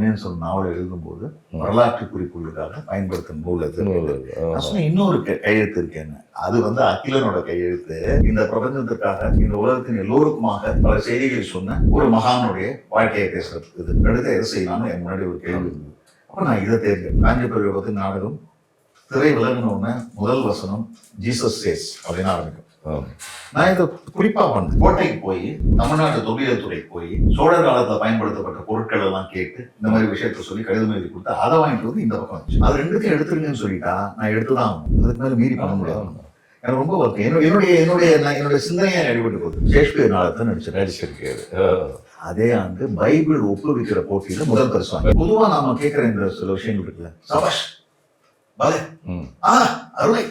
பொன்னியின் செல்வன் நாவலை எழுதும்போது வரலாற்று குறிப்புகளுக்காக பயன்படுத்தும் நூல் அது. இன்னொரு கையெழுத்து இருக்கு என்ன, அது வந்து அகிலனோட கையெழுத்து. இந்த பிரபஞ்சத்திற்காக இந்த உலகத்தின் எல்லோருக்குமாக பல செய்திகளை சொன்ன ஒரு மகானுடைய வாழ்க்கையை பேசுறதுக்கு இது அடுத்த எதை செய்யலாம்னு என் முன்னாடி ஒரு கேள்வி இருந்தது. அப்ப நான் இதை தேர்ந்தேன். காஞ்சிபுரம் விபத்து நாடகம் திரை விலகினோடனே முதல் வசனம் ஜீசஸ் சேஸ் அப்படின்னு ஆரம்பிக்கும். நான் இதை குறிப்பா பண்ணேன். கோட்டைக்கு போய் தமிழ்நாட்டு தொல்லியல் துறைக்கு போய் சோழர் காலத்துல பயன்படுத்தப்பட்ட பொருட்கள் எல்லாம் கேட்டு இந்த மாதிரி விஷயத்த சொல்லி கடிதம் எழுதி கொடுத்தா அதை வாங்கிட்டு வந்து இந்த பக்கம் வச்சு அது ரெண்டுத்தையும் எடுத்துருங்கன்னு சொல்லிட்டா நான் எடுத்துதான் அதுக்கு மேல மீறி பண்ண முடியாது. எனக்கு ரொம்ப ஓகே. என்னுடைய சிந்தனையை அடிபட்டு போகுது. ஷேக்ஸ்பியர் நாடகத்தை நடிச்சிருக்காரு. அதே ஆண்டு பைபிள் ஒப்புவிக்கிற போட்டியில முதல் பரிசு வாங்க. பொதுவா நாம கேட்கிற இந்த சில விஷயங்கள் இருக்குல்ல, சபாஷ் பாலே அருளை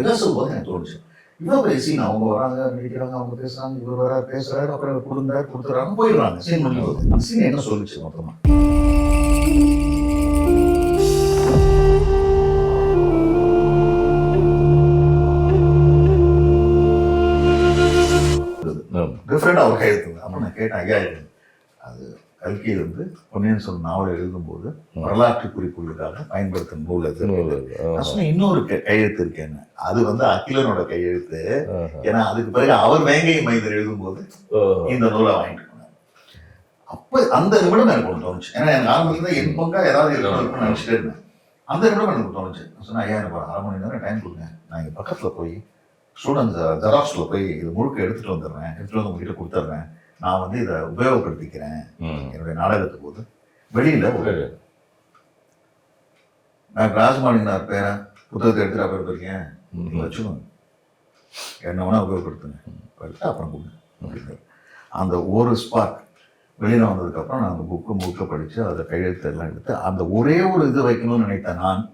ரிஹர்சல் போது எனக்கு தோணுச்சு, இவ்வளவு பெரிய சீன் அவங்க வராங்க நடிக்கிறாங்க, அவங்க பேசுறாங்க, இவர் வர பேசுறாரு, அப்புறம் கொடுத்துறாங்க போயிடுறாங்க. சீன் பண்ணி போகுது. அந்த சீன் என்ன சொல்லுச்சு மொத்தமா? டிஃப்ரெண்டா அவர் கையெழுத்து. அப்ப நான் கேட்டேன், ஐயா இது அது கல்கியில் வந்து பொன்னியின் செல்வன் நாவலை எழுதும்போது வரலாற்று குறிப்புகளுக்காக பயன்படுத்தும் நூல் அது. இன்னொரு கையெழுத்து இருக்கு என்ன, அது வந்து அகிலனோட கையெழுத்து. ஏன்னா அதுக்கு பிறகு அவர் வேங்கை மைந்தர் எழுதும்போது இந்த நூலை வாங்கிட்டு போனார். அப்ப அந்த நிமிடம் எனக்கு ஒன்று தோணுச்சு. ஏன்னா எனக்கு ஆரம்பத்துல தான் என் பங்கா ஏதாவது நினைச்சிட்டே இருந்தேன். அந்த நிமிடம் எனக்கு தோணுச்சு. சொன்னா ஐயா எனக்கு ஒரு 1/2 மணி நேரம் டைம் கொடுங்க, நான் இங்க பக்கத்துல போய் ஸ்டூடெண்ட்ஸ் ஜெராக்ஸ்ல போய் இது முழுக்க எடுத்துட்டு வந்துடுறேன், எடுத்துட்டு வந்து உங்ககிட்ட கொடுத்துட்றேன், நான் வந்து இதை உபயோகப்படுத்திக்கிறேன் என்னுடைய நாடகத்து போது. வெளியில நான் ராஜமாணினார் பேர புத்தகத்தை எடுத்துட்டு பேர் போயிருக்கேன், வச்சுக்கோங்க, என்ன வேணா உபயோகப்படுத்துங்க, அப்புறம் கொடுங்க. அந்த ஒரு ஸ்பார்க் வெளியில வந்ததுக்கு அப்புறம் நான் அந்த புக்கு முழுக்க படிச்சு அதை கையெழுத்து எல்லாம் எடுத்து அந்த ஒரே ஒரு இது வைக்கணும்னு நினைத்தேன். நான்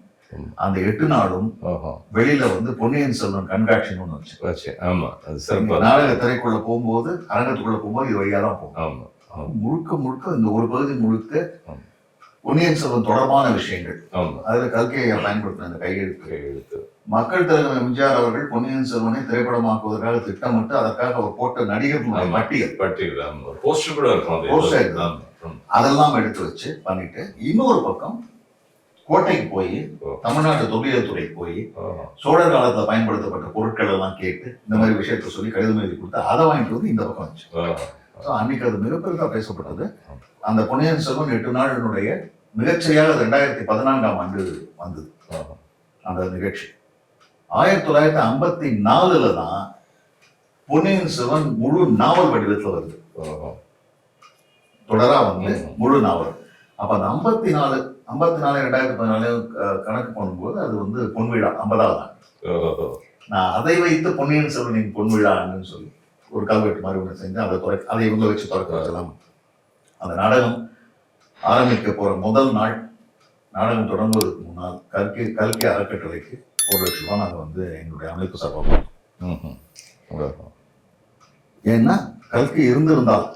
அந்த 8 நாளும் வெளியில வந்து பொன்னியின் செல்வன் கண்காட்சின்னு ஒண்ணு வச்சு நாடக திரைக்குள்ள போகும்போது அரங்கத்துக்குள்ள போகும்போது இது வழியா தான் போகும். முழுக்க இந்த ஒரு பகுதி முழுக்க பொன்னியின் செல்வன் தொடர்பான விஷயங்கள். அதுல கல்கியை பயன்படுத்தின அந்த கையெழுத்து மக்கள் தலைவர் எம்ஜிஆர் அவர்கள் பொன்னியின் செல்வனை திரைப்படமாக்குவதற்காக திட்டமிட்டு அதற்காக அவர் போட்ட நடிகர்களுடைய பட்டியல் அதெல்லாம் எடுத்து வச்சு பண்ணிட்டு, இன்னொரு பக்கம் கோட்டைக்கு போய் தமிழ்நாட்டு தொல்லியல் துறைக்கு போய் சோழர் காலத்துல பயன்படுத்தப்பட்ட பொருட்கள் எல்லாம் கேட்டு இந்த மாதிரி விஷயத்த சொல்லி கடிதம் எழுதி கொடுத்தா அதை வாங்கிட்டு வந்து இந்த பக்கம் வச்சு. அன்னைக்கு அது மிகப்பெருதா பேசப்பட்டது. அந்த பொன்னியின் செல்வன் 8 நாளினுடைய மிகச்சரியாக 2014ஆம் ஆண்டு வந்தது அந்த நிகழ்ச்சி. 1954 தான் பொன்னியின் செல்வன் முழு நாவல் வடிவத்தில் வருது, தொடரா வந்து முழு நாவல். அப்ப அந்த 54 2014 கணக்கு பண்ணும்போது அது வந்து பொன்விழா 50வது ஆண்டு. நான் அதை வைத்து பொன்னியின் செல்வனின் பொன்விழா ஆண்டுன்னு சொல்லி ஒரு கல்வெட்டு மாதிரி ஒன்று செஞ்சு அதை இவங்க வச்சு திறக்க வச்சலாம். அந்த நாடகம் ஆரம்பிக்க போற முதல் நாள், நாடகம் தொடங்குவதற்கு முன்னால் கல்கி அறக்கட்டளைக்கு 1 லட்சம் ரூபாய் நாங்கள் வந்து எங்களுடைய அமைப்பு சார்பாக. ஏன்னா கல்கி இருந்திருந்தால்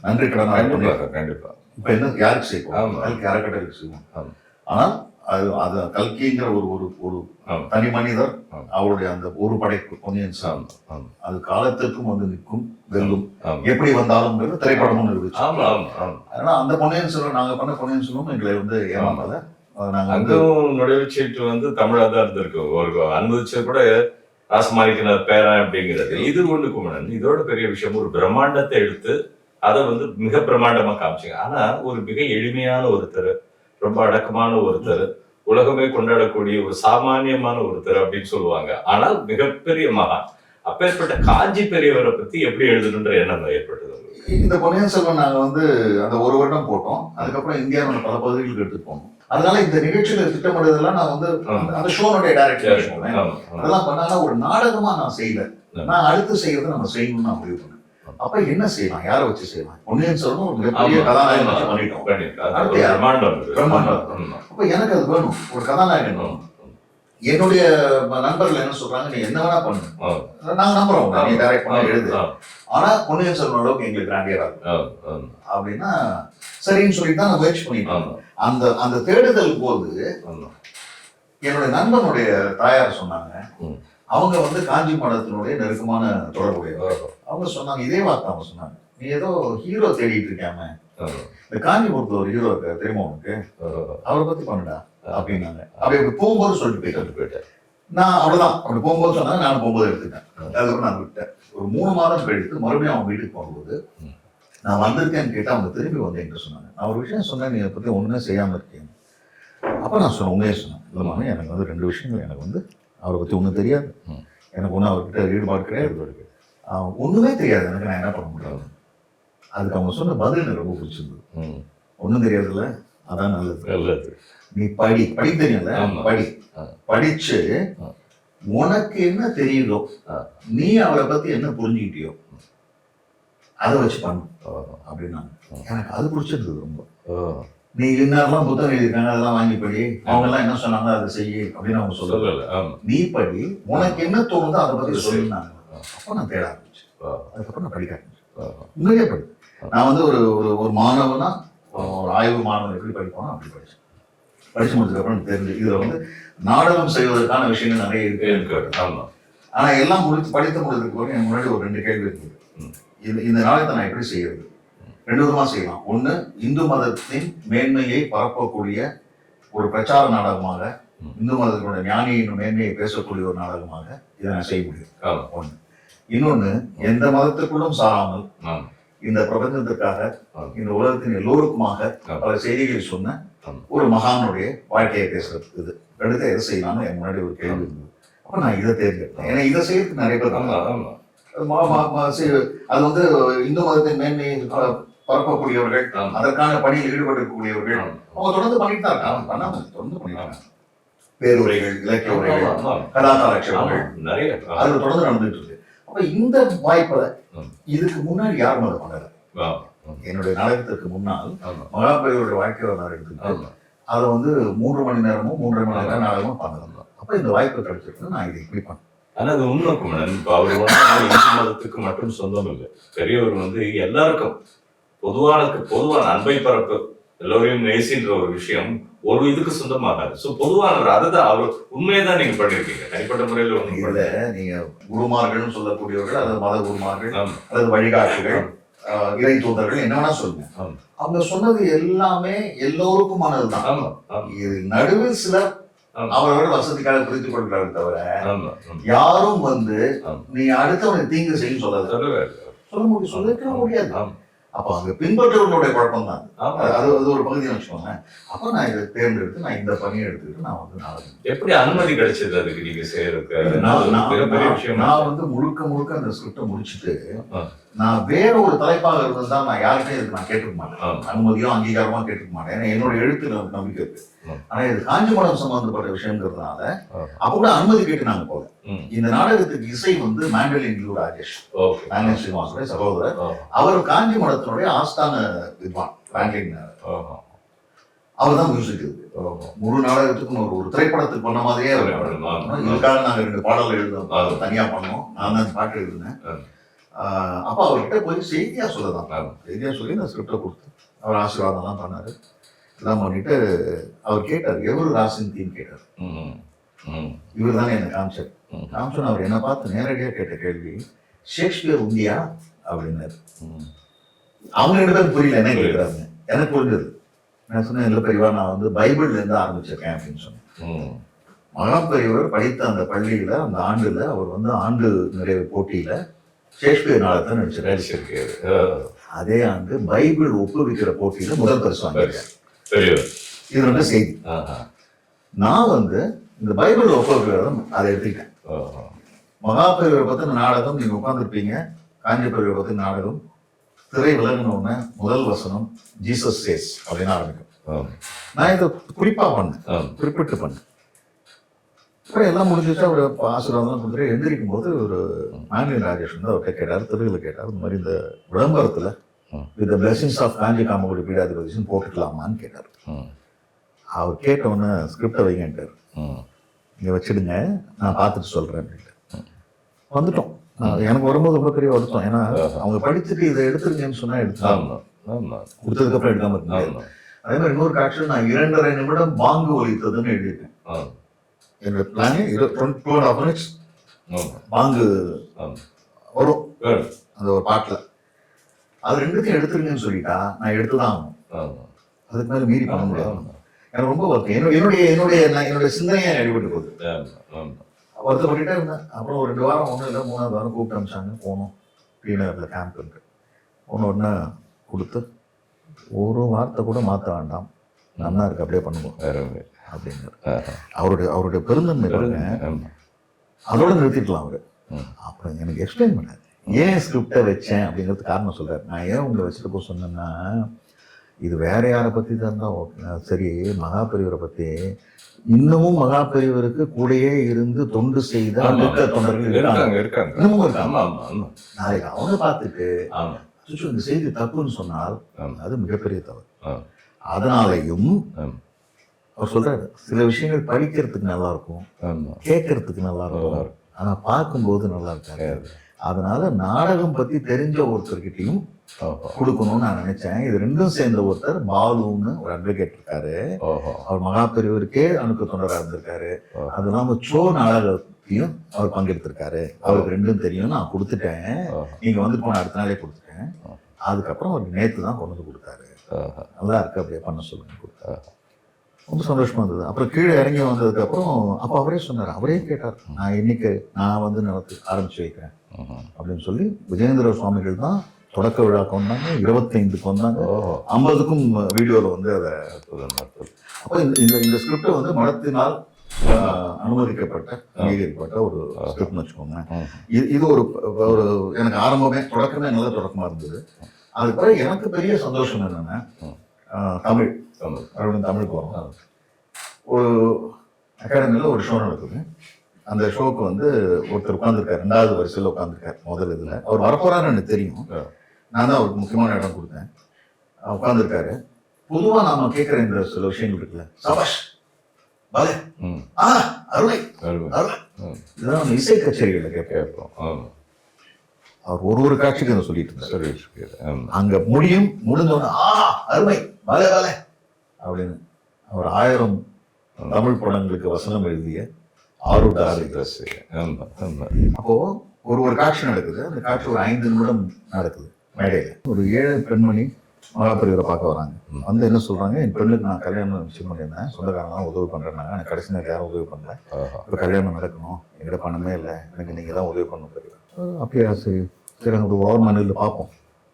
நன்றி கடன் கண்டிப்பா இப்ப என்ன யாருக்கு செய்வோம், கல்கி அறக்கட்டளைக்கு செய்வோம். ஆனால் அது கல்கிங்கிற ஒரு தனி மனிதர், அவருடைய அந்த ஒரு படைப்பு பொன்னியின் செல்வன் அது காலத்திற்கும் வந்து நிற்கும், வெல்லும், எப்படி வந்தாலும் திரைப்படமும் இருந்துச்சு. அதனால அந்த பொன்னியின் செல்வன் நாங்க பண்ண பொன்னியின் செல்வம் எங்களை வந்து ஏமாந்தல. அங்கும் நுழைவுச்சீட்டு வந்து தமிழா தான் இருந்திருக்கு. ஒரு அனுமதிச்சது கூட ராசமாணிக்கனார் பேரன் அப்படிங்கிறது. இது ஒண்ணு குமணன். இதோட பெரிய விஷயம், ஒரு பிரம்மாண்டத்தை எடுத்து அதை வந்து மிக பிரம்மாண்டமா காமிச்சிங்க. ஆனா ஒரு மிக எளிமையான ஒருத்தர், ரொம்ப அடக்கமான ஒருத்தர், உலகமே கொண்டாடக்கூடிய ஒரு சாமானியமான ஒருத்தர் அப்படின்னு சொல்லுவாங்க. ஆனால் மிகப்பெரிய மகான். அப்பேற்பட்ட காஞ்சி பெரியவரை பத்தி எப்படி எழுதணுன்ற எண்ணம் ஏற்பட்டது? இந்த பொன்னியின் செல்வன் நாங்க வந்து அந்த 1 வருடம் போட்டோம். அதுக்கப்புறம் இந்தியாவோட பல பகுதிகளுக்கு எடுத்துட்டு போனோம். அதனால இந்த நிகழ்ச்சியில திட்டமிடுறதெல்லாம் நான் வந்து அந்த ஷோனுடைய டைரக்டர் அதெல்லாம் பண்ணால ஒரு நாடகமா நான் செய்யல. நான் அடுத்து செய்யறதை நம்ம செய்யணும்னு நான் முடிவு பண்ணேன். அப்ப என்ன செய்யலாம், யாரை வச்சு செய்யலாம்? பொன்னியின் செல்வன் ஒரு மிகப்பெரிய கதாநாயகன் வச்சு பண்ணிட்டோம். அப்ப எனக்கு அது வேணும், ஒரு கதாநாயகன் வேணும். என்னுடைய நண்பர்கள் என்ன சொல்றாங்க, நீ என்ன வேணா பண்ணு, நாங்க நம்புறோம், நீ டைரக்ட் பண்ண எழுது, ஆனா பொன்னியின் செல்வன் அளவுக்கு எங்களுக்கு கிராண்டியரா இருக்கும் அப்படின்னா சரின்னு சொல்லிட்டு தான் நான் முயற்சி பண்ணிட்டோம். அந்த தேடுதல் போது என்னுடைய நண்பனுடைய தாயார் சொன்னாங்க, அவங்க வந்து காஞ்சி மடத்தினுடைய நெருக்கமான தொடர்புடைய அவங்க சொன்னாங்க, இதே வார்த்தை அவங்க சொன்னாங்க, நீ ஏதோ ஹீரோ தேடிட்டு இருக்காம இந்த காஞ்சிபுரத்துல ஒரு ஹீரோ இருக்காரு தெரியுமா உனக்கு, அவரை பத்தி பண்ணுடா அப்படின்னாங்க. அப்படி போகும்போது சொல்லிட்டு போயிட்டேன். நான் அவ்வளவுதான், அப்படி போகும்போது சொன்னாங்க, நானும் போகும்போது எடுத்துட்டேன். அதுக்கப்புறம் நான் விட்டேன். ஒரு 3 மாதம் கழித்து மறுபடியும் அவங்க வீட்டுக்கு போகும்போது நான் வந்திருக்கேன்னு கேட்டு அவங்க திரும்பி வந்து என்கிட்ட சொன்னாங்க, நான் ஒரு விஷயம் சொன்னேன், நீ அதை பத்தி ஒண்ணுமே செய்யாம இருக்கேன். அப்ப நான் சொன்னேன், உண்மையே சொன்னேன், இல்லைம்மா எனக்கு வந்து 2 விஷயங்கள், எனக்கு வந்து அவரை பத்தி ஒன்றும் தெரியாது, எனக்கு ஒன்றும் அவர்கிட்ட ஈடுபாடு கிடையாது, ஒண்ணுமே தெரியாது எனக்கு, நான் என்ன பண்ண முடியாது. அதுக்கு அவங்க சொன்ன பதில் எனக்கு ரொம்ப பிடிச்சிருந்தது. ஒன்றும் தெரியாதுல்ல, அதான் நல்லது, நீ படி தெரியல, படிச்சு உனக்கு என்ன தெரியுதோ, நீ அவளை பத்தி என்ன புரிஞ்சுக்கிட்டியோ அதை வச்சு பண்ணு அப்படின்னாங்க. எனக்கு அது பிடிச்சிருந்தது ரொம்ப. நீ இன்னாரெல்லாம் புத்தகம் எழுதியிருக்காங்க, அதெல்லாம் வாங்கி படி, அவங்க எல்லாம் என்ன சொன்னாங்க அதை செய்யு அப்படின்னு அவங்க சொல்லல, நீ படி, உனக்கு என்ன தோணுதோ அதை பத்தி சொல்லினாங்க. அப்போ நான் தேட ஆரம்பிச்சேன். அதுக்கப்புறம் நான் படிக்க ஆரம்பிச்சேன். உண்மையிலே படி. நான் வந்து ஒரு மாணவனா, ஒரு ஆய்வு மாணவன் எப்படி படிப்பானோ அப்படி படிச்சேன். படிச்சு முடிச்சதுக்கப்புறம் எனக்கு தெரிஞ்சு இதுல வந்து நாடகம் செய்வதற்கான விஷயங்கள் நிறைய இருக்கு. ஆனா எல்லாம் படித்து முடிச்சதுக்கு பிறகு எனக்கு முன்னாடி ஒரு 2 கேள்வி இருக்குது. இந்த நாடகத்தை நான் எப்படி செய்யறது? 2 விதமா செய்யலாம். ஒண்ணு, இந்து மதத்தின் மேன்மையை பரப்பக்கூடிய ஒரு பிரச்சார நாடகமாக, இந்து மதத்தினுடைய ஞானியின் மேன்மையை பேசக்கூடிய ஒரு நாடகமாக இதை நான் செய்ய முடியும். ஒண்ணு. இன்னொன்னு, எந்த மதத்துக்குள்ளும் சாராமல் இந்த பிரபஞ்சத்திற்காக, இந்த உலகத்தின் எல்லோருக்குமாக பல செய்திகளை சொன்ன ஒரு மகானுடைய வாழ்க்கையை பேசுறது. இது எடுத்து எதை செய்யலாம்னு என் முன்னாடி ஒரு கேள்வி இருந்தது. அப்ப நான் இதை தேர்ந்தெடுத்தேன். ஏன்னா இதை செய்யறதுக்கு நிறைய பேர் அது வந்து இந்து மதத்தின் மேன்மையை பரப்பக்கூடியவர்கள், அதற்கான பணியில் ஈடுபட்டிருக்கக்கூடியவர்கள், அவங்க தொடர்ந்து பண்ணிட்டு தான் இருக்காங்க. பண்ணாம தொடர்ந்து பண்ணிட்டாங்க. பேருரைகள், இலக்கிய உரைகள், கலாச்சார லட்சணங்கள் நிறைய அது தொடர்ந்து நடந்துட்டு இருக்கு. அப்ப இந்த வாய்ப்புல இதுக்கு முன்னாடி யாரும் அதை பண்ணல. என்னுடைய நாடகத்திற்கு முன்னால் மகாபலியோட வாழ்க்கை வரலாறு எடுத்துக்கிட்டு அதை வந்து 3 மணி நேரமும் 3.5 மணி நேரம் நாடகமும் பண்ணலாம். அப்ப இந்த வாய்ப்பு கிடைச்சிருக்கு, நான் இதை இப்படி பண்ணேன். ஆனா அது உண்மை குமரன். இப்ப அவர் இந்து மதத்துக்கு மட்டும் சொந்தம் இல்லை, பெரியவர் வந்து எல்லாருக்கும் பொதுவான அன்பை பரப்பு, எல்லோரையும் நேசின்ற ஒரு விஷயம் ஒரு இதுக்கு சொந்தமாகாது. சோ பொதுவான அதுதான் அவர் உண்மையதான் நீங்க பண்ணிருக்கீங்க. தனிப்பட்ட முறையில ஒண்ணு இல்ல, நீங்க குருமார்கள் சொல்லக்கூடியவர்கள், அதாவது மத குருமார்கள் அல்லது வழிகாட்டுகள், இறை தூதர்கள், என்ன வேணா சொல்லுங்க, அவங்க சொன்னது எல்லாமே எல்லோருக்குமானதுதான். இது நடுவில் சிலர் அவரோட வசதிக்காக புரிந்து கொள்கிறாரு தவிர யாரும் வந்து நீ அடுத்தவனுக்கு தீங்கு செய்யும் சொல்ல முடியாது. அப்ப அங்க பின்பற்றவர்களுடைய குழப்பம் தான் அது ஒரு பகுதியை வச்சுக்கோங்க. அப்ப நான் இதை தேர்ந்தெடுத்து நான் இந்த பணியை எடுத்துக்கிட்டு நான் வந்து நாடகம். எப்படி அனுமதி கிடைச்சது அதுக்கு நீங்க செய்யறதுக்கு? நான் வந்து முழுக்க அந்த ஸ்கிரிப்டை முடிச்சுட்டு நான் வேற ஒரு தலைப்பாக இருந்ததா நான் யாருமே இதுக்கு நான் கேட்டுக்க மாட்டேன், அனுமதியோ அங்கீகாரமா கேட்டுக்க மாட்டேன். ஏன்னா என்னோட எழுத்துல நம்பிக்கை இருக்கு. ஆனா இது காஞ்சிபுரம் சம்பந்தப்பட்ட விஷயங்கிறதுனால அப்ப கூட அனுமதி கேட்டு நாங்க போல. இந்த நாடகத்துக்கு இசை வந்து மேண்டலின் யூ ராஜேஷ், மேண்டலின் ஸ்ரீனிவாசனுடைய சகோதரர். அவர் காஞ்சி மடத்தினுடைய ஆஸ்தான வித்வான். மேண்டலின் அவர் தான் மியூசிக் இருக்கு. முழு நாடகத்துக்கும் ஒரு திரைப்படத்துக்கு பண்ண மாதிரியே இதுக்காக நாங்க 2 பாடல்கள் எழுதுறோம், தனியா பண்ணோம். நான் தான் பாட்டு எழுதுனேன். அப்ப அவர்கிட்ட போய் செய்தியா சொல்லலாம், செய்தியா சொல்லி நான் ஸ்கிரிப்டை கொடுத்து அவர் ஆசீர்வாதம்லாம் பண்ணாரு. எல்லாம் பண்ணிட்டு அவர் கேட்டார், எவரு ராசின் தீம் கேட்டார். இவர் தானே என்ன காமிச்சோன்னு அவர் என்ன பார்த்து நேரடியா கேட்ட கேள்வி, ஷேக்ஸ்பியர் உந்தியா அப்படின்னாரு. அவங்க 2 பேரும் புரியல என்ன கேட்கிறாங்க, எனக்கு புரிஞ்சது. நான் சொன்னேன், இல்லை பெரியவா, நான் வந்து பைபிள்ல இருந்து ஆரம்பிச்சிருக்கேன் அப்படின்னு சொன்னேன். மகாபெரியவர் படித்த அந்த பள்ளியில அந்த ஆண்டுல அவர் வந்து ஆண்டு நிறைவு போட்டியில ஷேக்ஸ்பியர் நாடகத்தை நடிச்சிருக்காரு. அதே ஆண்டு பைபிள் ஒப்புவிக்கிற போட்டியில முதல் பரிசு வாங்கியிருக்கேன். இது 2 செய்தி. நான் வந்து இந்த பைபிள் ஒப்புவிக்கிறதும் அதை எடுத்துக்கிட்டேன். மகாபெரியவரை பத்தின நாடகம் நீங்க உட்கார்ந்துருப்பீங்க, காஞ்சி பெரியவரை பத்தின நாடகம் திரை விலகினோடனே முதல் வசனம் ஜீசஸ் சேஸ் அப்படின்னு ஆரம்பிக்கும். நான் இதை குறிப்பா பண்ணேன், குறிப்பிட்டு பண்ணேன். அப்புறம் எல்லாம் முடிஞ்சிச்சு. அவர் ஆசீர்வாதம் கொடுத்துட்டு எந்திரிக்கும் போது ஒரு மேண்டலின் ராஜேஷ் வந்து அவர்கிட்ட கேட்டார், தெருவில் கேட்டார், இந்த மாதிரி இந்த விளம்பரத்துல வித் த பிளெஸிங்ஸ் ஆஃப் காஞ்சி காமகுடி பீடாதிபதினு போட்டுக்கலாமான்னு கேட்டார். அவர் கேட்டவுடனே ஸ்கிரிப்டை வைங்கன்ட்டார். நீங்க வச்சிடுங்க, நான் பார்த்துட்டு சொல்றேன் அப்படின்ட்டு வந்துட்டோம். எனக்கு வரும்போது ரொம்ப பெரிய வருத்தம். ஏன்னா அவங்க படிச்சுட்டு இதை எடுத்துருங்கன்னு சொன்னா எடுத்தாங்க, கொடுத்ததுக்கு அப்புறம் எடுக்காம இருந்தாங்க. அதே மாதிரி இன்னொரு காட்சியில் நான் 2.5 நிமிடம் பாங்கு ஒலித்ததுன்னு எழுதியிருக்கேன். என்னோட பிளானே 2.5 minutes பாங்கு வரும் அந்த ஒரு பாட்டுல. அது ரெண்டுத்தையும் எடுத்துருங்கன்னு சொல்லிட்டா நான் எடுத்துதான் ஆகணும். ஆமா. அதுக்கு மேல மீறி பண்ண முடியாது. எனக்கு ரொம்ப வருத்தம். என்னுடைய சிந்தனையை அடிபட்டு போகுது. ஆமா. ஆமா. வருத்தப்பட்டுட்டே இருந்தேன். அப்புறம் ஒரு 2 வாரம் ஒன்றும் இல்லை, 3வது வாரம் கூப்பிட்டு அனுப்பிச்சாங்க. போனோம் டிநகரில் கேம்ப் ஒன்று கொடுத்து ஒரு வார்த்தை கூட மாற்ற வேண்டாம், நல்லா இருக்கு அப்படியே பண்ணுவோம் அப்படின்னாரு. அவருடைய பெருந்தன்மை பாருங்க. அதோட நிறுத்திக்கலாம் அவரு. அப்புறம் எனக்கு எக்ஸ்பிளைன் பண்ணாரு ஏன் ஸ்கிரிப்டை வச்சேன் அப்படிங்கிறது காரணம் சொல்றாரு. நான் ஏன் உங்களை வச்சுட்டு போக சொன்னேன்னா, இது வேற யாரை பற்றி தான் சரி, மகாபெரிவரை பற்றி இன்னமும் மகாபெரிவருக்கு கூடயே இருந்து தொண்டு செய்த தொண்டர்கள் இருக்காங்க. நாளைக்கு அவங்க பார்த்துட்டு இந்த செய்தி தப்புன்னு சொன்னால் அது மிகப்பெரிய தவறு. அதனாலையும் அவர் சொல்றாரு, சில விஷயங்கள் படிக்கிறதுக்கு நல்லா இருக்கும், கேட்கறதுக்கு நல்லா இருக்கும், ஆனா பார்க்கும்போது நல்லா இருக்காது. அதனால நாடகம் பத்தி தெரிஞ்ச ஒருத்தர்கிட்டையும் கொடுக்கணும்னு நான் நினைச்சேன். இது ரெண்டும் சேர்ந்த ஒருத்தர் பாலுன்னு ஒரு அட்வொகேட் இருக்காரு. அவர் மகாபெரிவருக்கே அணுக்க தொண்டராக இருந்திருக்காரு. அது இல்லாம நாடகத்தையும் அவர் பங்கெடுத்திருக்காரு. அவருக்கு ரெண்டும் தெரியும். நான் கொடுத்துட்டேன், நீங்க வந்துட்டு போன அடுத்த நாளே கொடுத்துட்டேன். அதுக்கப்புறம் அவருக்கு நேற்று தான் கொண்டு வந்து கொடுத்தாரு. நல்லா இருக்கு அப்படியே பண்ண சொல்லுங்க கொடுத்தாரு. ரொம்ப சந்தோஷமா இருந்தது. அப்புறம் கீழே இறங்கி வந்ததுக்கு அப்புறம் அப்போ அவரே சொன்னார், அவரே கேட்டார், நான் இன்னைக்கு நான் வந்து நடத்தி ஆரம்பிச்சு வைக்கிறேன் அப்படின்னு சொல்லி. விஜயேந்திர சுவாமிகள் தான் தொடக்க விழாக்கு வந்தாங்க, 25க்கு வந்தாங்க, 50க்கும் வீடியோவில் வந்து அதை. அப்போ இந்த ஸ்கிரிப்டை வந்து மடத்தினால் அனுமதிக்கப்பட்ட அங்கீகரிக்கப்பட்ட ஒரு ஸ்கிரிப்ட்னு வச்சுக்கோங்க. இது ஒரு எனக்கு ஆரம்பமே தொடக்கமே நல்ல தொடக்கமாக இருந்தது. அதுக்கு பிறகு எனக்கு பெரிய சந்தோஷம் என்னன்னா, தமிழ் தமிழுக்கு வரும். ஒரு அகாடமியில் ஒரு ஷோ நடக்குது. அந்த ஷோக்கு வந்து ஒருத்தர் உட்காந்துருக்காரு, 2வது வரிசையில் உட்காந்துருக்காரு. முதல் இதில் அவர் வரப்போறாருன்னு எனக்கு தெரியும். நான் தான் அவருக்கு முக்கியமான இடம் கொடுத்தேன். உட்காந்துருக்காரு. பொதுவாக நாம கேட்குற இந்த சில விஷயங்கள் இருக்குல்ல, சபாஷ் பாலே, அருளை அருளை, இதெல்லாம் நம்ம இசை கச்சேரிகளில் கேட்போம். அவர் ஒரு காட்சிக்கு அதை சொல்லிட்டு இருந்தார். அங்க முடிஞ்சோன்னு அருமை பாலே பாலே அப்படின்னு அவர் 1000 தமிழ் படங்களுக்கு வசனம் எழுதிய ஆருடாரி. அப்போ ஒரு காட்சி நடக்குது. அந்த காட்சி ஒரு 5 நிமிடம் நடக்குது. மேடையில ஒரு 7 பெண்மணி மகாபெரிவரை பார்க்க வராங்க. வந்து என்ன சொல்றாங்க, என் பெண்ணுக்கு நான் கல்யாணம் நிச்சயம் பண்ணியிருந்தேன், சொந்தக்காரங்க உதவி பண்றேன்னாங்க. எனக்கு கடைசி நேரம் யாரும் உதவி பண்ணல, இப்போ கல்யாணம் நடக்கணும், எங்கிட்ட பணமே இல்லை, எனக்கு நீங்க தான் உதவி பண்ண போறீங்க. அப்படியா, சரி சரி, ஒரு ஓர்மனில் பார்ப்போம்,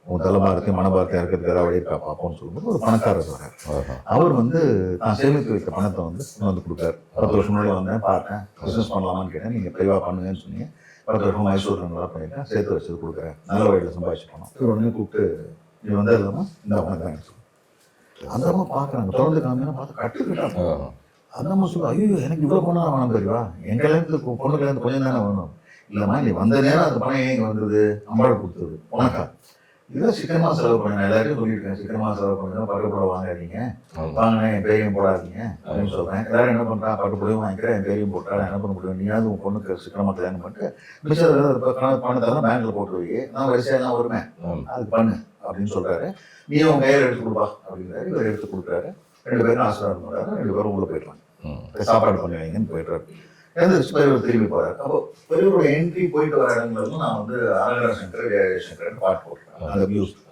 உன் தலைபாரத்தையும் மனபாரத்தையும் இருக்கிறதுக்கு ஏதாவது வழி இருக்கா பார்ப்போம்னு சொல்லும்போது ஒரு பணக்காரர் வர்றார். அவர் வந்து நான் சேமித்து வைத்த பணத்தை வந்து கொடுத்தாரு. 10 வருஷம் முன்னாடி வந்தேன், பார்த்தேன், பிஸ்னஸ் பண்ணலாமான்னு கேட்டேன். நீங்கள் தெளிவாக பண்ணுங்கன்னு சொன்னீங்க. 10 வருஷம் மைசூர் நல்லா பண்ணியிருக்கேன், சேர்த்து வச்சது கொடுக்குறேன், நல்ல வழியில் சம்பாதிச்சு போனோம். இவர் உடனே கூப்பிட்டு நீ வந்து இல்லாமல் இந்த பணத்தை சொல்லு. அந்த அம்மா பார்க்குறாங்க, தொடர்ந்து காமினா பார்த்து கட்டுக்கிட்டாங்க. அந்த அம்மா சொல்ல, ஐயோ எனக்கு இவ்வளோ பணம் வேணாம் தெரியுவா, என் கல்யாணத்துக்கு பொண்ணு கல்யாணத்துக்கு கொஞ்சம் தானே வேணும். இல்லைம்மா, நீ வந்த நேரம் அந்த பணம் ஏங்க வந்தது, அம்பாள் கொடுத்தது உனக்கா. இதெல்லாம் சிக்கனமாக செலவு பண்ண, எல்லாரையும் சொல்லியிருக்கேன், சிக்கனமாக செலவு பண்ணுங்க, பட்டுப்புடவை வாங்காதீங்க, வாங்கினேன் என் பேரையும் போடாதீங்க அப்படின்னு சொல்கிறேன். எல்லாரும் என்ன பண்ணுறா, பட்டுப்புடவையும் வாங்கிக்கிறேன், என் பேரையும் போட்டா என்ன பண்ண முடியும், நீயாவது உன் பொண்ணுக்கு சிக்கனமாக கல்யாணம் பண்ணிட்டு மிச்சம் பணத்தெல்லாம் பேங்க்ல போட்டு வை, நான் வரிசையெல்லாம் வருவேன், அதுக்கு பண்ணு அப்படின்னு சொல்கிறாரு. நீ உன் கையில் எடுத்து கொடுப்பா அப்படிங்கிறாரு. இவர் எடுத்து கொடுக்குறாரு. 2 பேரும் ஆசீர்வாதம் பண்ணுறாரு. 2 பேரும் உள்ள போயிடுறாங்க. சாப்பாடு பண்ணி வைங்கன்னு போயிடுறாரு. எழுந்திரிச்சு பெரியவர் திரும்பி போறாரு. அப்போ பெரியவரோட என்ட்ரி போயிட்டு வர இடங்கள்லாம் நான் வந்து அரங்கர சங்கர் ஜெயசங்கர் பாட்டு போட்டுருக்கேன், அந்த மியூசிக்.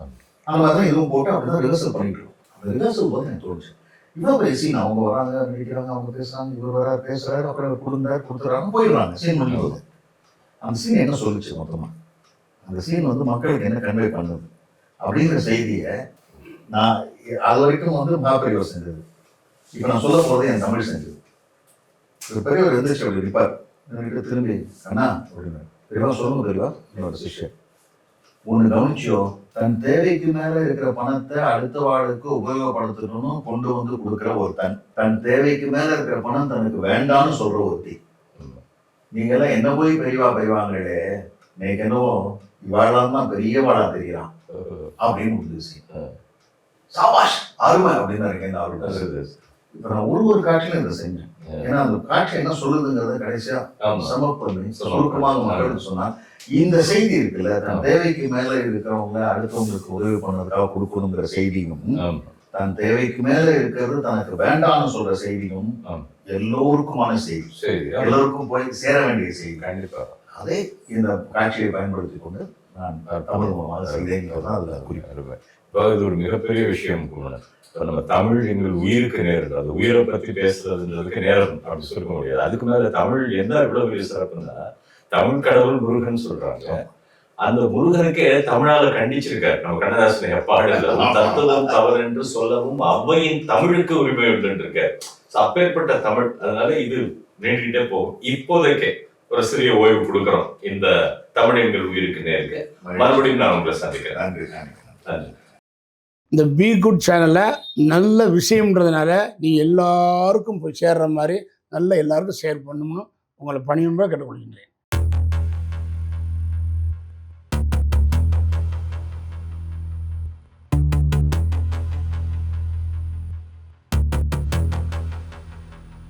அந்த மாதிரி தான் இதுவும் போட்டு அப்படிதான் ரிஹர்சல் பண்ணிட்டு இருக்கோம். அந்த ரிஹர்சல் போது எனக்கு தோணுச்சு, இவ்வளோ பெரிய சீன், அவங்க வராங்க, நடிக்கிறாங்க, அவங்க பேசுறாங்க, இவர் வராரு பேசுறாரு, அப்புறம் கொடுத்துறாங்க, போயிடுறாங்க. சீன் முடியும் போது அந்த சீன் என்ன சொல்லிச்சு மொத்தமா, அந்த சீன் வந்து மக்களுக்கு என்ன கன்வே பண்ணுது அப்படிங்கிற செய்தியை நான் அது வரைக்கும் வந்து மகாபெரிவர் செஞ்சது. இப்போ நான் சொல்ல போதே என் தமிழ் செஞ்சது. ஒரு பெரியவர் எந்திரிச்சு அப்படி இருப்பார், என்கிட்ட திரும்பி அண்ணா அப்படின்னு பெரியவா சொல்லுங்க பெரியவா, என்னோட சிஷ்யர் ஒன்று கவனிச்சியோ, தன் தேவைக்கு மேல இருக்கிற பணத்தை அடுத்த வாழ்க்கை உபயோகப்படுத்தணும்னு கொண்டு வந்து கொடுக்குற ஒரு தன் தேவைக்கு மேல இருக்கிற பணம் தனக்கு வேண்டாம்னு சொல்ற ஒருத்தி. நீங்க எல்லாம் என்ன போய் பெரியவாங்களே, இன்னைக்கு என்னவோ இவாழாம் தான் பெரிய வாழா தெரியலாம் அப்படின்னு முடிஞ்சிச்சு. சாபாஷ் அருமை அப்படின்னு இருக்கேன் அவர்கிட்ட. இப்ப நான் ஒரு காட்சியில இதை செஞ்சேன். ஏன்னா அந்த காட்சி என்ன சொல்லுதுங்கிறத கடைசியா சமர்ப்பணி சுருக்கமாக மக்களுக்கு சொன்னா, இந்த செய்தி இருக்குல்ல, தன் தேவைக்கு மேல இருக்கிறவங்க அடுத்தவங்களுக்கு உதவி பண்ணதுக்காக கொடுக்கணுங்கிற செய்தியும், தன் தேவைக்கு மேல இருக்கிறது தனக்கு வேண்டாம்னு சொல்ற செய்தியும் எல்லோருக்குமான செய்தி, எல்லோருக்கும் போய் சேர வேண்டிய செய்தி. கண்டிப்பா அதே இந்த காட்சியை பயன்படுத்தி கொண்டு நான் தமிழ் மூலமாக செய்தேங்கிறது தான் அதில் குறிப்பிடுவேன். இப்போ இது ஒரு மிகப்பெரிய விஷயம் குமரன். இப்போ நம்ம தமிழ் எங்கள் உயிருக்கு நேரம், அந்த உயிரை பற்றி பேசுறதுன்றதுக்கு நேரம் அப்படி சொல்ல முடியாது. அதுக்கு மேல தமிழ் என்ன இவ்வளவு பெரிய சிறப்புன்னா, தமிழ் கடவுள் முருகன் சொல்றாங்க. அந்த முருகனுக்கே தமிழால கண்டிச்சிருக்காரு. நம்ம கண்ணதாசன் பாடல தத்துவம் தவறு என்று சொல்லவும் அவ்வையின் தமிழுக்கு உரிமை உண்டு இருக்காரு. அப்பேற்பட்ட தமிழ். அதனால இது நீண்டிட்டே போகும். இப்போதைக்கே ஒரு சிறிய ஓய்வு கொடுக்குறோம் இந்த தமிழ் எங்கள் உயிருக்கு நேருக்கு. மறுபடியும் நான் உங்களை சந்திக்கிறேன். நன்றி நன்றி நன்றி. இந்த பி குட் சேனலில் நல்ல விஷயம்ன்றதுனால நீ எல்லாருக்கும் போய் சேர்ற மாதிரி நல்ல எல்லாருக்கும் ஷேர் பண்ணணும்னு உங்களை பணியும்பா கேட்டுக்கொள்கின்றேன்.